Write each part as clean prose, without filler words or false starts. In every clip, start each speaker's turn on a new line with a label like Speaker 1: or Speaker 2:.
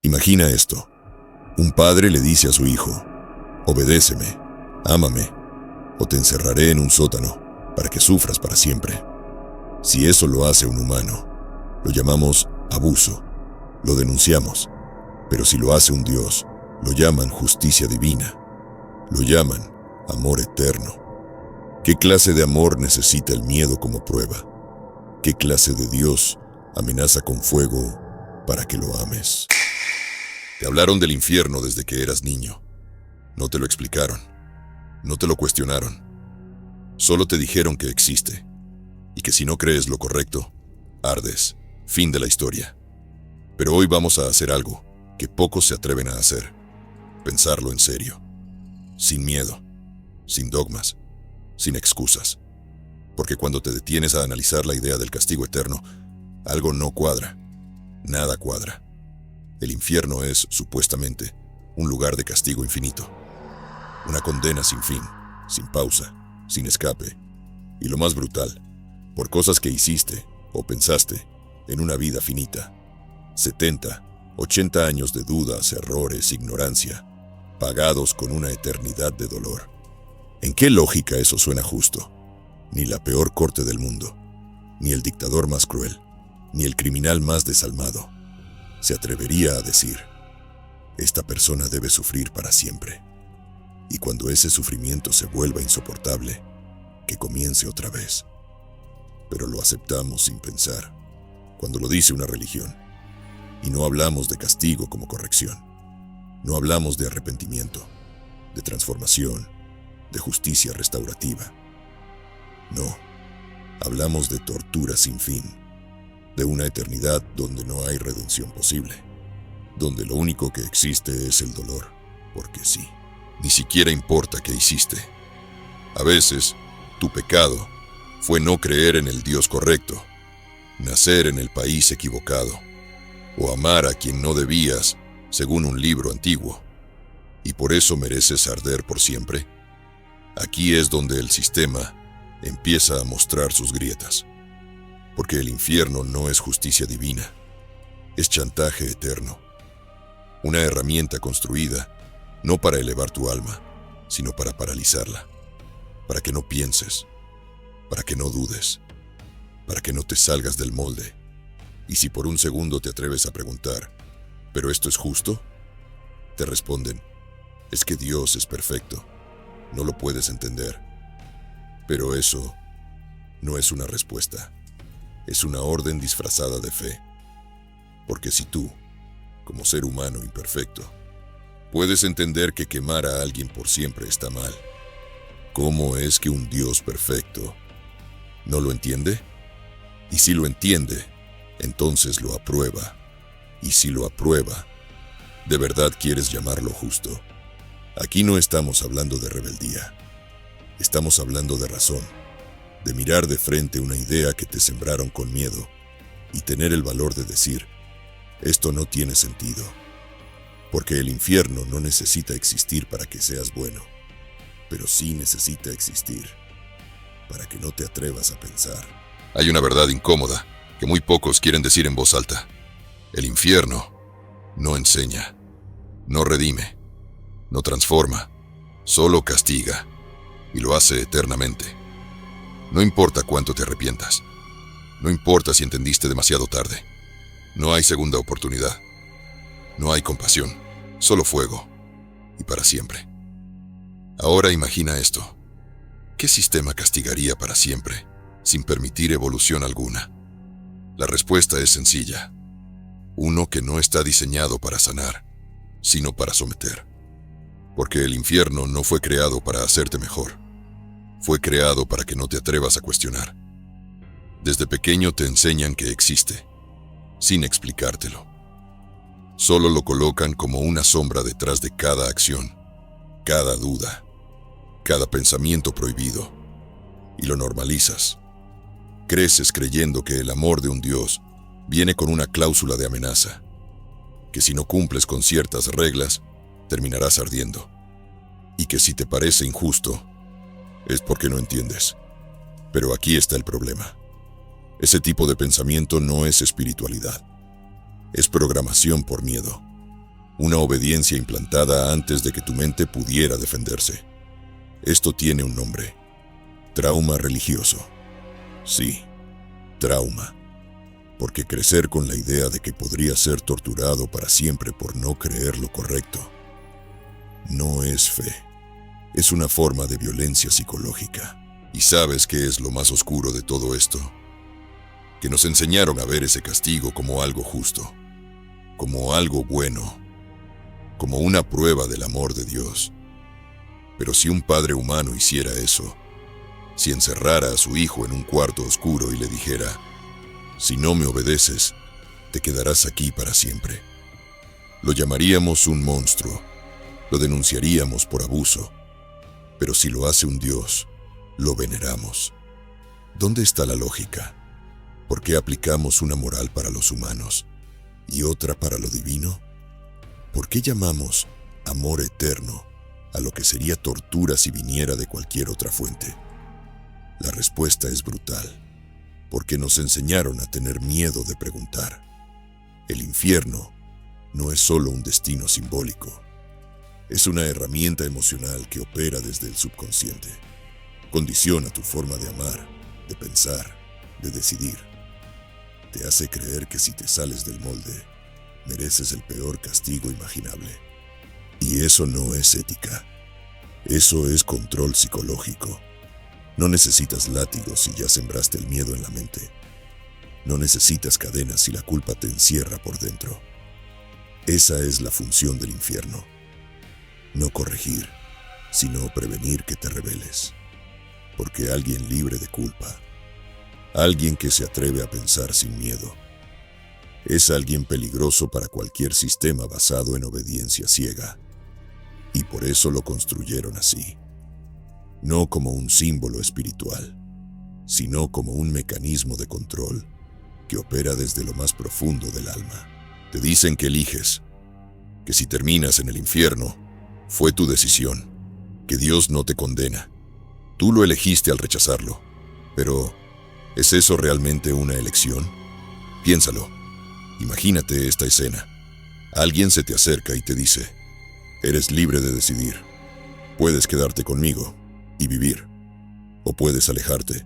Speaker 1: Imagina esto. Un padre le dice a su hijo: obedéceme, ámame, o te encerraré en un sótano para que sufras para siempre. Si eso lo hace un humano, lo llamamos abuso, lo denunciamos. Pero si lo hace un Dios, lo llaman justicia divina, lo llaman amor eterno. ¿Qué clase de amor necesita el miedo como prueba? ¿Qué clase de Dios amenaza con fuego para que lo ames? Te hablaron del infierno desde que eras niño. No te lo explicaron, no te lo cuestionaron. Solo te dijeron que existe, y que si no crees lo correcto, ardes. Fin de la historia. Pero hoy vamos a hacer algo que pocos se atreven a hacer: pensarlo en serio, sin miedo, sin dogmas, sin excusas. Porque cuando te detienes a analizar la idea del castigo eterno, algo no cuadra, nada cuadra. El infierno es, supuestamente, un lugar de castigo infinito, una condena sin fin, sin pausa, sin escape, y lo más brutal, por cosas que hiciste o pensaste en una vida finita. 70, 80 años de dudas, errores, ignorancia, pagados con una eternidad de dolor. ¿En qué lógica eso suena justo? Ni la peor corte del mundo, ni el dictador más cruel, ni el criminal más desalmado se atrevería a decir: esta persona debe sufrir para siempre. Y cuando ese sufrimiento se vuelva insoportable, que comience otra vez. Pero lo aceptamos sin pensar, cuando lo dice una religión. Y no hablamos de castigo como corrección. No hablamos de arrepentimiento, de transformación, de justicia restaurativa. No, hablamos de tortura sin fin, de una eternidad donde no hay redención posible, donde lo único que existe es el dolor, porque sí. Ni siquiera importa qué hiciste. A veces, tu pecado fue no creer en el Dios correcto, nacer en el país equivocado, o amar a quien no debías, según un libro antiguo. ¿Y por eso mereces arder por siempre? Aquí es donde el sistema empieza a mostrar sus grietas. Porque el infierno no es justicia divina, es chantaje eterno. Una herramienta construida no para elevar tu alma, sino para paralizarla, para que no pienses, para que no dudes, para que no te salgas del molde. Y si por un segundo te atreves a preguntar: ¿pero esto es justo?, te responden: es que Dios es perfecto, no lo puedes entender. Pero eso no es una respuesta, es una orden disfrazada de fe. Porque si tú, como ser humano imperfecto, puedes entender que quemar a alguien por siempre está mal, ¿cómo es que un Dios perfecto no lo entiende? Y si lo entiende, entonces lo aprueba. Y si lo aprueba, ¿de verdad quieres llamarlo justo? Aquí no estamos hablando de rebeldía. Estamos hablando de razón, de mirar de frente una idea que te sembraron con miedo y tener el valor de decir: esto no tiene sentido. Porque el infierno no necesita existir para que seas bueno, pero sí necesita existir para que no te atrevas a pensar. Hay una verdad incómoda que muy pocos quieren decir en voz alta. El infierno no enseña, no redime, no transforma, solo castiga, y lo hace eternamente. No importa cuánto te arrepientas, no importa si entendiste demasiado tarde, no hay segunda oportunidad, no hay compasión, solo fuego, y para siempre. Ahora imagina esto: ¿qué sistema castigaría para siempre, sin permitir evolución alguna? La respuesta es sencilla: uno que no está diseñado para sanar, sino para someter. Porque el infierno no fue creado para hacerte mejor, fue creado para que no te atrevas a cuestionar. Desde pequeño te enseñan que existe, sin explicártelo. Solo lo colocan como una sombra detrás de cada acción, cada duda, cada pensamiento prohibido, y lo normalizas. Creces creyendo que el amor de un Dios viene con una cláusula de amenaza, que si no cumples con ciertas reglas, terminarás ardiendo, y que si te parece injusto, es porque no entiendes. Pero aquí está el problema. Ese tipo de pensamiento no es espiritualidad, es programación por miedo. Una obediencia implantada antes de que tu mente pudiera defenderse. Esto tiene un nombre: trauma religioso. Sí, trauma. Porque crecer con la idea de que podría ser torturado para siempre por no creer lo correcto no es fe. Es una forma de violencia psicológica. ¿Y sabes qué es lo más oscuro de todo esto? Que nos enseñaron a ver ese castigo como algo justo, como algo bueno, como una prueba del amor de Dios. Pero si un padre humano hiciera eso, si encerrara a su hijo en un cuarto oscuro y le dijera: si no me obedeces, te quedarás aquí para siempre, lo llamaríamos un monstruo, lo denunciaríamos por abuso. Pero si lo hace un Dios, lo veneramos. ¿Dónde está la lógica? ¿Por qué aplicamos una moral para los humanos y otra para lo divino? ¿Por qué llamamos amor eterno a lo que sería tortura si viniera de cualquier otra fuente? La respuesta es brutal, porque nos enseñaron a tener miedo de preguntar. El infierno no es solo un destino simbólico, es una herramienta emocional que opera desde el subconsciente. Condiciona tu forma de amar, de pensar, de decidir. Te hace creer que si te sales del molde, mereces el peor castigo imaginable. Y eso no es ética. Eso es control psicológico. No necesitas látigos si ya sembraste el miedo en la mente. No necesitas cadenas si la culpa te encierra por dentro. Esa es la función del infierno. No corregir, sino prevenir que te rebeles. Porque alguien libre de culpa, alguien que se atreve a pensar sin miedo, es alguien peligroso para cualquier sistema basado en obediencia ciega. Y por eso lo construyeron así. No como un símbolo espiritual, sino como un mecanismo de control que opera desde lo más profundo del alma. Te dicen que eliges, que si terminas en el infierno, fue tu decisión, que Dios no te condena. Tú lo elegiste al rechazarlo. Pero, ¿es eso realmente una elección? Piénsalo. Imagínate esta escena. Alguien se te acerca y te dice: eres libre de decidir. Puedes quedarte conmigo y vivir, o puedes alejarte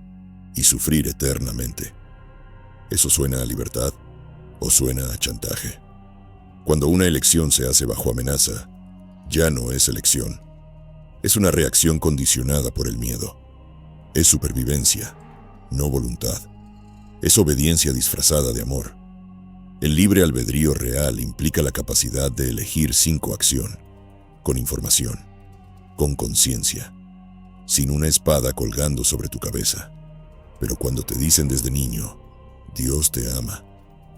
Speaker 1: y sufrir eternamente. ¿Eso suena a libertad o suena a chantaje? Cuando una elección se hace bajo amenaza, ya no es elección. Es una reacción condicionada por el miedo. Es supervivencia, no voluntad. Es obediencia disfrazada de amor. El libre albedrío real implica la capacidad de elegir sin coacción, con información, con conciencia, sin una espada colgando sobre tu cabeza. Pero cuando te dicen desde niño: Dios te ama,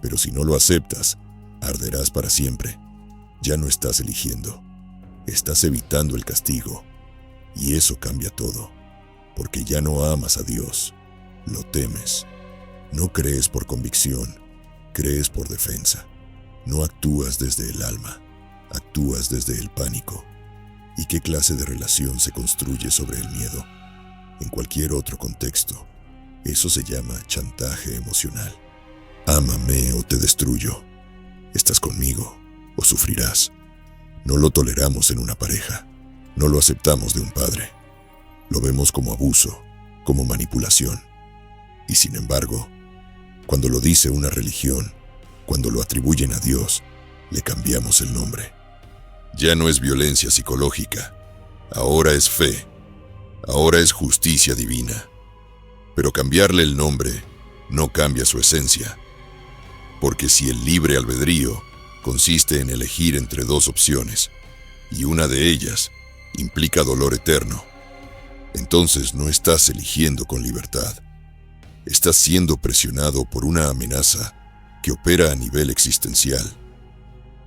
Speaker 1: pero si no lo aceptas, arderás para siempre, ya no estás eligiendo. Estás evitando el castigo. Y eso cambia todo, porque ya no amas a Dios, lo temes. No crees por convicción, crees por defensa. No actúas desde el alma, actúas desde el pánico. ¿Y qué clase de relación se construye sobre el miedo? En cualquier otro contexto, eso se llama chantaje emocional. Ámame o te destruyo. Estás conmigo o sufrirás. No lo toleramos en una pareja. No lo aceptamos de un padre. Lo vemos como abuso, como manipulación. Y sin embargo, cuando lo dice una religión, cuando lo atribuyen a Dios, le cambiamos el nombre. Ya no es violencia psicológica. Ahora es fe. Ahora es justicia divina. Pero cambiarle el nombre no cambia su esencia. Porque si el libre albedrío consiste en elegir entre dos opciones, y una de ellas implica dolor eterno, entonces no estás eligiendo con libertad. Estás siendo presionado por una amenaza que opera a nivel existencial.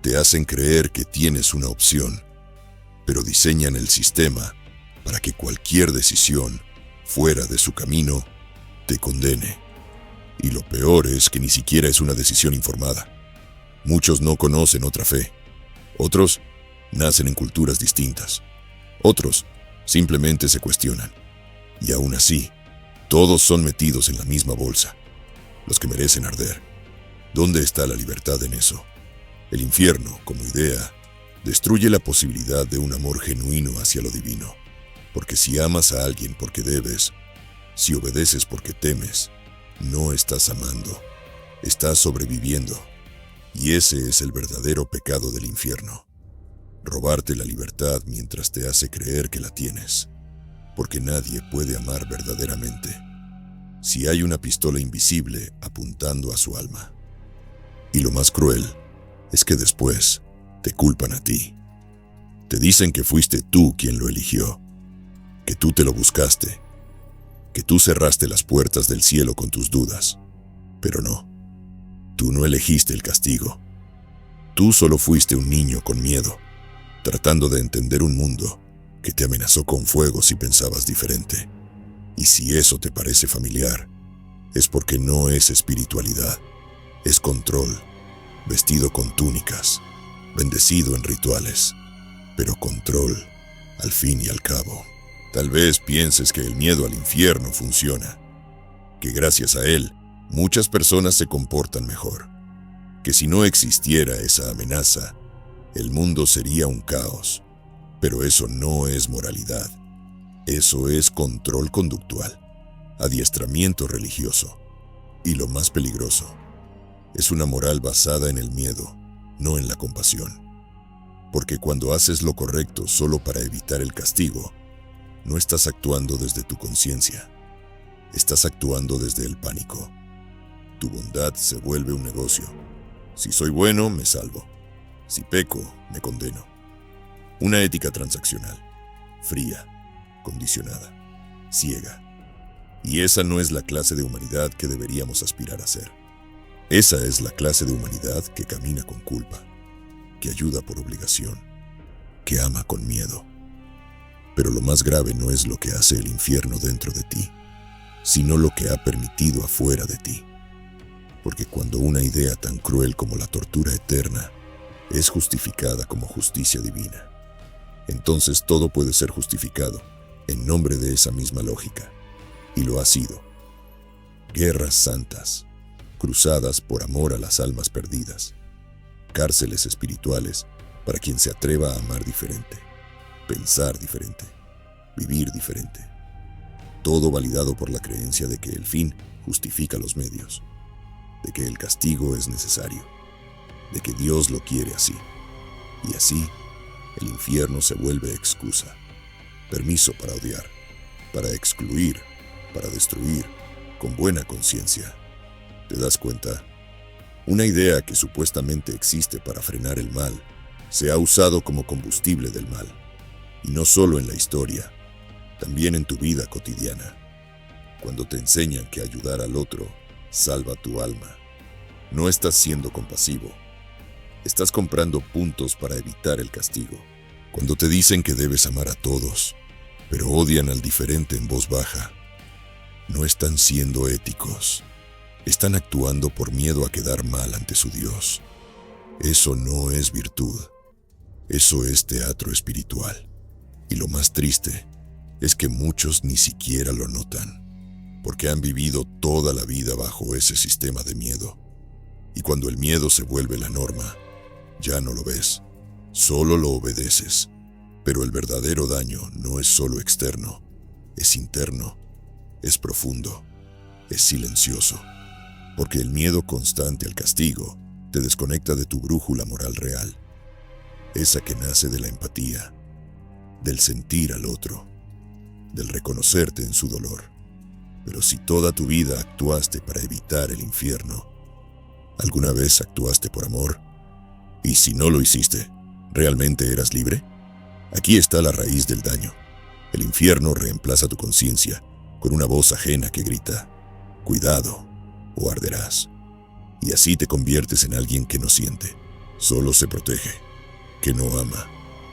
Speaker 1: Te hacen creer que tienes una opción, pero diseñan el sistema para que cualquier decisión fuera de su camino te condene. Y lo peor es que ni siquiera es una decisión informada. Muchos no conocen otra fe. Otros nacen en culturas distintas. Otros simplemente se cuestionan. Y aún así, todos son metidos en la misma bolsa. Los que merecen arder. ¿Dónde está la libertad en eso? El infierno, como idea, Destruye la posibilidad de un amor genuino hacia lo divino. Porque si amas a alguien porque debes, si obedeces porque temes, no estás amando, estás sobreviviendo. Y ese es el verdadero pecado del infierno. Robarte la libertad mientras te hace creer que la tienes. Porque nadie puede amar verdaderamente si hay una pistola invisible apuntando a su alma. Y lo más cruel es que después te culpan a ti. Te dicen que fuiste tú quien lo eligió, que tú te lo buscaste, que tú cerraste las puertas del cielo con tus dudas. Pero no, tú no elegiste el castigo. Tú solo fuiste un niño con miedo, tratando de entender un mundo que te amenazó con fuego si pensabas diferente. Y si eso te parece familiar, es porque no es espiritualidad, es control, vestido con túnicas, bendecido en rituales, pero control, al fin y al cabo. Tal vez pienses que el miedo al infierno funciona, que gracias a él muchas personas se comportan mejor, que si no existiera esa amenaza, el mundo sería un caos. Pero eso no es moralidad, eso es control conductual, adiestramiento religioso. Y lo más peligroso, es una moral basada en el miedo, no en la compasión. Porque cuando haces lo correcto solo para evitar el castigo, no estás actuando desde tu conciencia, estás actuando desde el pánico. Tu bondad se vuelve un negocio. Si soy bueno, me salvo. Si peco, me condeno. Una ética transaccional, fría, condicionada, ciega. Y esa no es la clase de humanidad que deberíamos aspirar a ser. Esa es la clase de humanidad que camina con culpa, que ayuda por obligación, que ama con miedo. Pero lo más grave no es lo que hace el infierno dentro de ti, sino lo que ha permitido afuera de ti. Porque cuando una idea tan cruel como la tortura eterna es justificada como justicia divina, entonces todo puede ser justificado en nombre de esa misma lógica. Y lo ha sido. Guerras santas, cruzadas por amor a las almas perdidas, cárceles espirituales para quien se atreva a amar diferente, pensar diferente, vivir diferente. Todo validado por la creencia de que el fin justifica los medios, de que el castigo es necesario, de que Dios lo quiere así. Y así, el infierno se vuelve excusa, permiso para odiar, para excluir, para destruir, con buena conciencia. ¿Te das cuenta? Una idea que supuestamente existe para frenar el mal, se ha usado como combustible del mal. Y no solo en la historia, también en tu vida cotidiana. Cuando te enseñan que ayudar al otro salva tu alma, no estás siendo compasivo. Estás comprando puntos para evitar el castigo. Cuando te dicen que debes amar a todos, pero odian al diferente en voz baja, no están siendo éticos. Están actuando por miedo a quedar mal ante su Dios. Eso no es virtud. Eso es teatro espiritual. Y lo más triste es que muchos ni siquiera lo notan, porque han vivido toda la vida bajo ese sistema de miedo. Y cuando el miedo se vuelve la norma, ya no lo ves, solo lo obedeces. Pero el verdadero daño no es solo externo, es interno, es profundo, es silencioso. Porque el miedo constante al castigo te desconecta de tu brújula moral real, esa que nace de la empatía, del sentir al otro, del reconocerte en su dolor. Pero si toda tu vida actuaste para evitar el infierno, ¿alguna vez actuaste por amor? Y si no lo hiciste, ¿realmente eras libre? Aquí está la raíz del daño. El infierno reemplaza tu conciencia con una voz ajena que grita, cuidado, o arderás. Y así te conviertes en alguien que no siente, solo se protege, que no ama,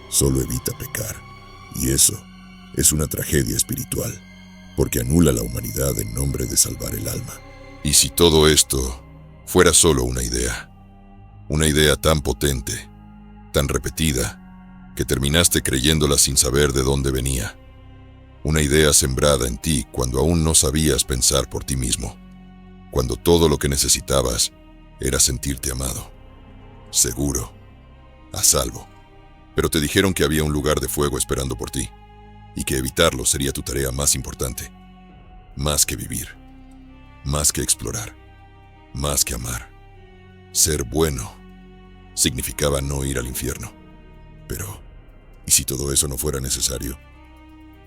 Speaker 1: solo evita pecar. Y eso es una tragedia espiritual, porque anula la humanidad en nombre de salvar el alma. Y si todo esto fuera solo una idea tan potente, tan repetida, que terminaste creyéndola sin saber de dónde venía. Una idea sembrada en ti cuando aún no sabías pensar por ti mismo, cuando todo lo que necesitabas era sentirte amado, seguro, a salvo. Pero te dijeron que había un lugar de fuego esperando por ti, y que evitarlo sería tu tarea más importante. Más que vivir, más que explorar, más que amar. Ser bueno significaba no ir al infierno. Pero, ¿y si todo eso no fuera necesario?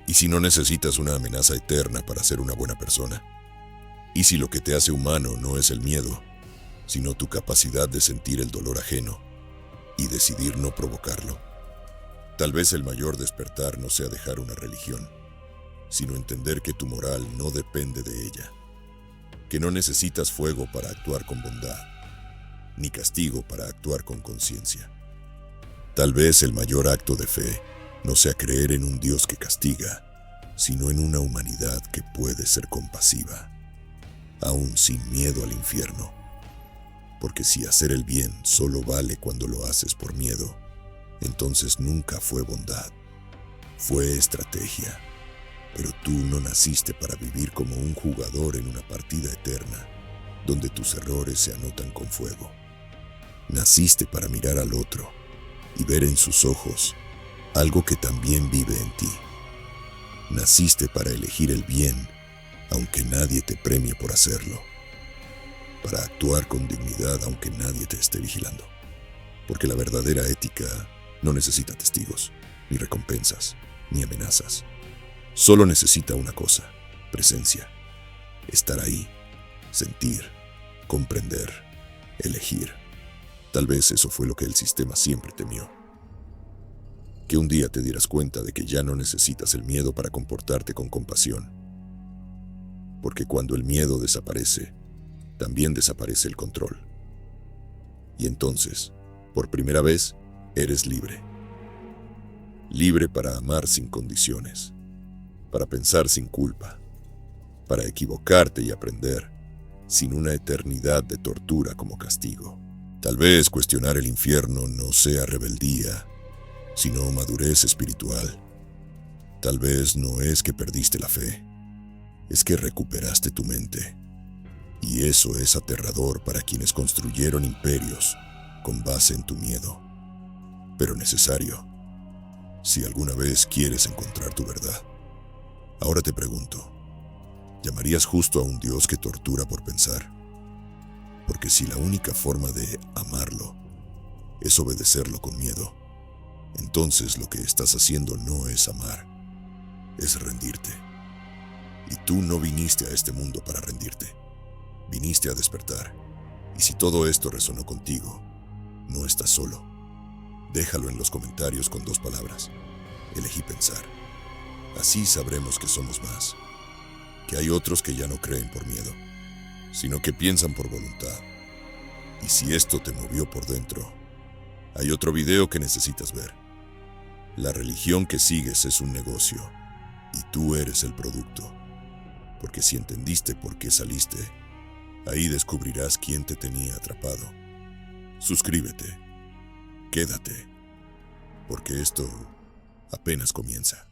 Speaker 1: ¿Y si no necesitas una amenaza eterna para ser una buena persona? ¿Y si lo que te hace humano no es el miedo, sino tu capacidad de sentir el dolor ajeno y decidir no provocarlo? Tal vez el mayor despertar no sea dejar una religión, sino entender que tu moral no depende de ella, que no necesitas fuego para actuar con bondad, ni castigo para actuar con conciencia. Tal vez el mayor acto de fe no sea creer en un Dios que castiga, sino en una humanidad que puede ser compasiva, aún sin miedo al infierno. Porque si hacer el bien solo vale cuando lo haces por miedo, entonces nunca fue bondad, fue estrategia. Pero tú no naciste para vivir como un jugador en una partida eterna, donde tus errores se anotan con fuego. Naciste para mirar al otro y ver en sus ojos algo que también vive en ti. Naciste para elegir el bien, aunque nadie te premie por hacerlo. Para actuar con dignidad aunque nadie te esté vigilando. Porque la verdadera ética no necesita testigos, ni recompensas, ni amenazas. Solo necesita una cosa: presencia. Estar ahí, sentir, comprender, elegir. Tal vez eso fue lo que el sistema siempre temió. Que un día te dieras cuenta de que ya no necesitas el miedo para comportarte con compasión. Porque cuando el miedo desaparece, también desaparece el control. Y entonces, por primera vez, eres libre. Libre para amar sin condiciones, para pensar sin culpa, para equivocarte y aprender, sin una eternidad de tortura como castigo. Tal vez cuestionar el infierno no sea rebeldía, sino madurez espiritual. Tal vez no es que perdiste la fe, es que recuperaste tu mente. Y eso es aterrador para quienes construyeron imperios con base en tu miedo, pero necesario si alguna vez quieres encontrar tu verdad. Ahora te pregunto, ¿llamarías justo a un Dios que tortura por pensar? Porque si la única forma de amarlo es obedecerlo con miedo, entonces lo que estás haciendo no es amar, es rendirte. Y tú no viniste a este mundo para rendirte, viniste a despertar. Y si todo esto resonó contigo, no estás solo. Déjalo en los comentarios con 2 palabras: elegí pensar. Así sabremos que somos más, que hay otros que ya no creen por miedo, sino que piensan por voluntad. Y si esto te movió por dentro, hay otro video que necesitas ver. La religión que sigues es un negocio, y tú eres el producto. Porque si entendiste por qué saliste, ahí descubrirás quién te tenía atrapado. Suscríbete, quédate, porque esto apenas comienza.